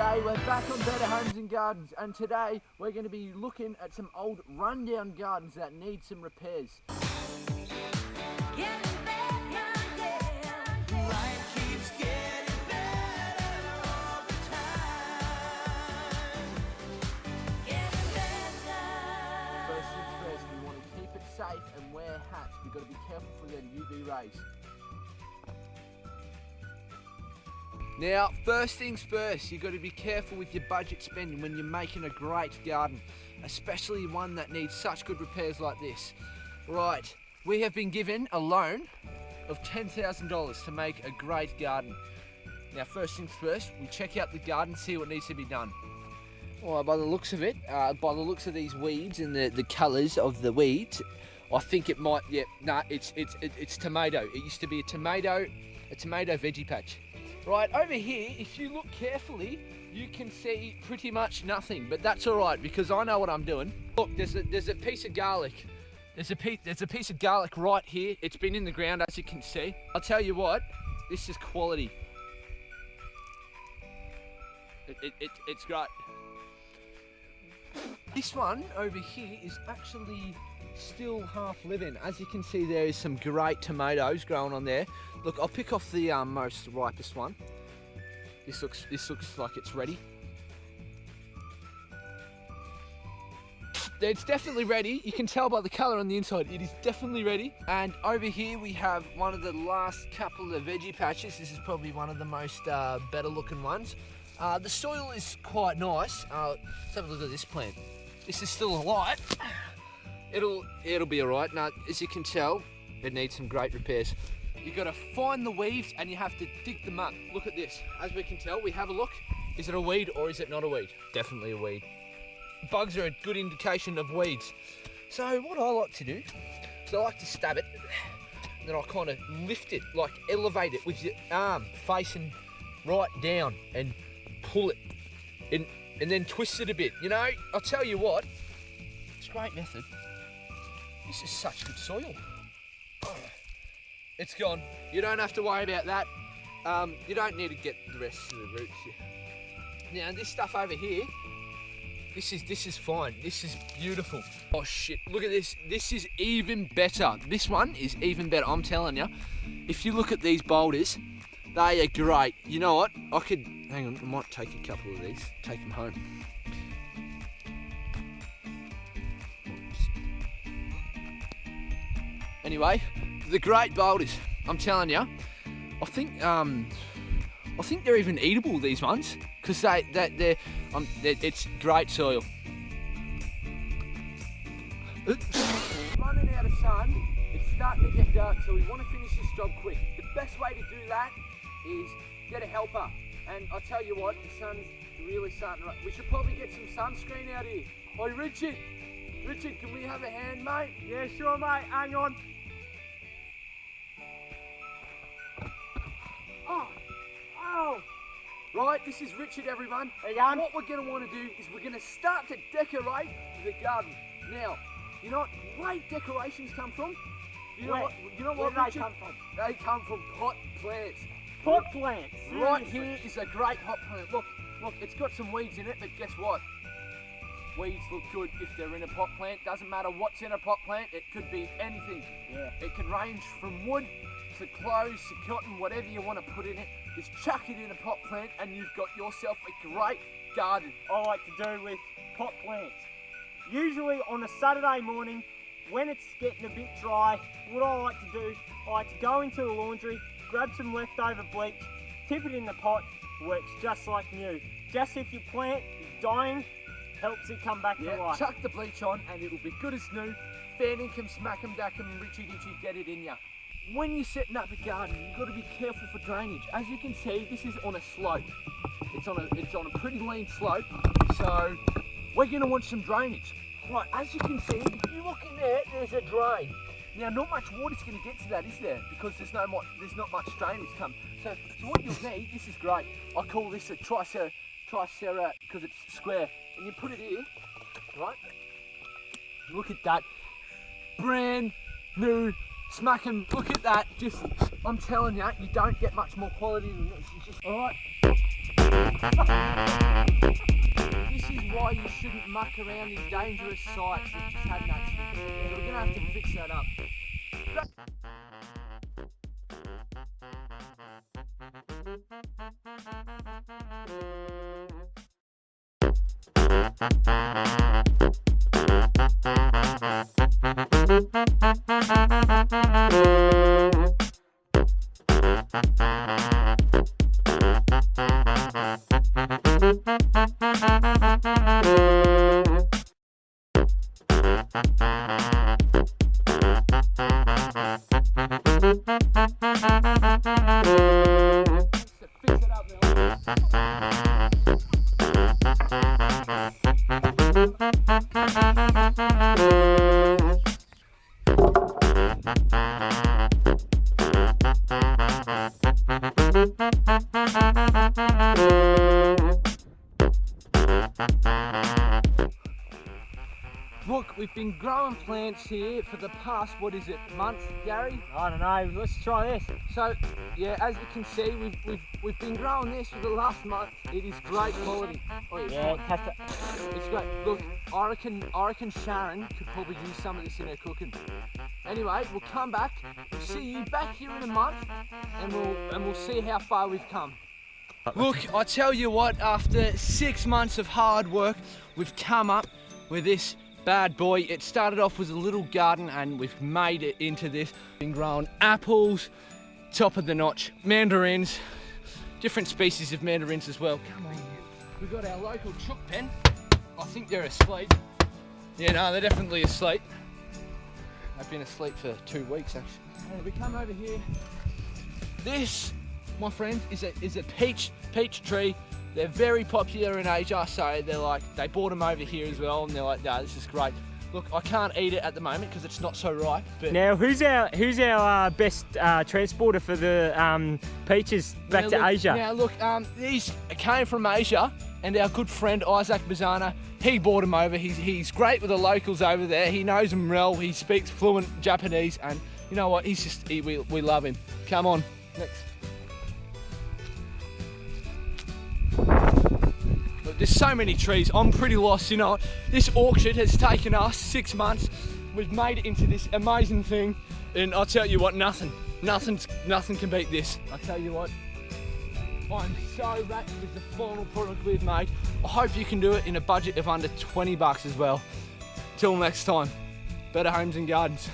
G'day, we're back on Better Homes and Gardens, and today we're going to be looking at some old rundown gardens that need some repairs. First things first, we want to keep it safe and wear hats. We've got to be careful for the UV rays. Now, first things first, you've got to be careful with your budget spending when you're making a great garden, especially one that needs such good repairs like this. Right, we have been given a loan of $10,000 to make a great garden. Now, first things first, we check out the garden, see what needs to be done. Well, by the looks of it, by the looks of these weeds and the colours of the weeds, I think it might, it's tomato. It used to be a tomato veggie patch. Right, over here, if you look carefully, you can see pretty much nothing, but that's all right because I know what I'm doing. Look, there's a piece of garlic. There's a piece of garlic right here. It's been in the ground, as you can see. I'll tell you what, this is quality. It's great. This one over here is actually still half living. As you can see, there is some great tomatoes growing on there. Look, I'll pick off the most ripest one. This looks like it's ready. It's definitely ready. You can tell by the colour on the inside. It is definitely ready. And over here we have one of the last couple of veggie patches. This is probably one of the most better looking ones. The soil is quite nice. Let's have a look at this plant. This is still alive. It'll be alright. Now, as you can tell, it needs some great repairs. You've got to find the weeds and you have to dig them up. Look at this. As we can tell, we have a look. Is it a weed or is it not a weed? Definitely a weed. Bugs are a good indication of weeds. So what I like to do is I like to stab it, and then I kind of lift it, like elevate it with your arm facing right down and pull it and then twist it a bit. You know, I'll tell you what, it's a great method. This is such good soil. It's gone. You don't have to worry about that. You don't need to get the rest of the roots here. Now this stuff over here, this is fine. This is beautiful. Oh shit, look at this. This is even better. This one is even better, I'm telling you. If you look at these boulders, they are great. You know what? Hang on, I might take a couple of these, take them home. Anyway, the great boulders, I'm telling you. I think they're even eatable, these ones, because it's great soil. Running out of sun, it's starting to get dark, so we want to finish this job quick. The best way to do that is get a helper. And I tell you what, the sun's really starting to... We should probably get some sunscreen out here. Oi, Richard, can we have a hand, mate? Yeah, sure, mate. Hang on. Oh! Right, this is Richard, everyone. Hey, Jan. What we're going to want to do is we're going to start to decorate the garden. Now, you know what great decorations come from? You know what, Where do Richard? they come from? They come from pot plants. Pot plants. Right here is a great hot plant. Look, it's got some weeds in it, but guess what? Weeds look good if they're in a pot plant. Doesn't matter what's in a pot plant, it could be anything. Yeah. It can range from wood to clothes to cotton, whatever you want to put in it. Just chuck it in a pot plant and you've got yourself a great garden. I like to do with pot plants. Usually on a Saturday morning, when it's getting a bit dry, what I like to do, I like to go into the laundry, grab some leftover bleach, tip it in the pot, works just like new. Just if your plant is dying, helps it come back to life. Chuck the bleach on and it'll be good as new. Fair income, smack 'em, dack 'em, Richie Ditchy, get it in ya. When you're setting up a garden, you've got to be careful for drainage. As you can see, this is on a slope. It's on a pretty lean slope, so we're going to want some drainage. Right, as you can see, if you look in there, there's a drain. Now, not much water's going to get to that, is there? Because there's not much drainage come. So what you'll need, this is great. I call this a tricera because it's square. And you put it here, right? Look at that, brand new. Smack 'em, look at that, I'm telling you, you don't get much more quality than this. Alright. This is why you shouldn't muck around these dangerous sites that just had an accident. So we're going to have to fix that up. Look, we've been growing plants here for the past, what is it, month, Gary? I don't know, let's try this. So, yeah, as you can see, we've been growing this for the last month. It is great quality. Oh, Yeah, it's great. Look, I reckon Sharon could probably use some of this in her cooking. Anyway, we'll come back. We'll see you back here in a month, and we'll see how far we've come. Look, I tell you what, after 6 months of hard work, we've come up with this bad boy. It started off with a little garden and we've made it into this. Been growing apples, top of the notch, mandarins, different species of mandarins as well. Come on, we've got our local chook pen. I think they're asleep. Yeah, no, they're definitely asleep. They've been asleep for 2 weeks actually. And we come over here. This, my friend, is a peach tree. They're very popular in Asia, so they bought them over here as well, and they're like, nah, this is great. Look, I can't eat it at the moment because it's not so ripe. But now, who's our best transporter for the peaches back to Asia? Now look, these came from Asia, and our good friend Isaac Bazana, he brought them over. He's great with the locals over there. He knows them well. He speaks fluent Japanese, and you know what? We love him. Come on, next. Look, there's so many trees, I'm pretty lost, you know. This orchard has taken us 6 months. We've made it into this amazing thing, and I'll tell you what, nothing can beat this. I'll tell you what, I'm so wrapped with the final product we've made. I hope you can do it in a budget of under 20 bucks as well. Till next time, better homes and gardens.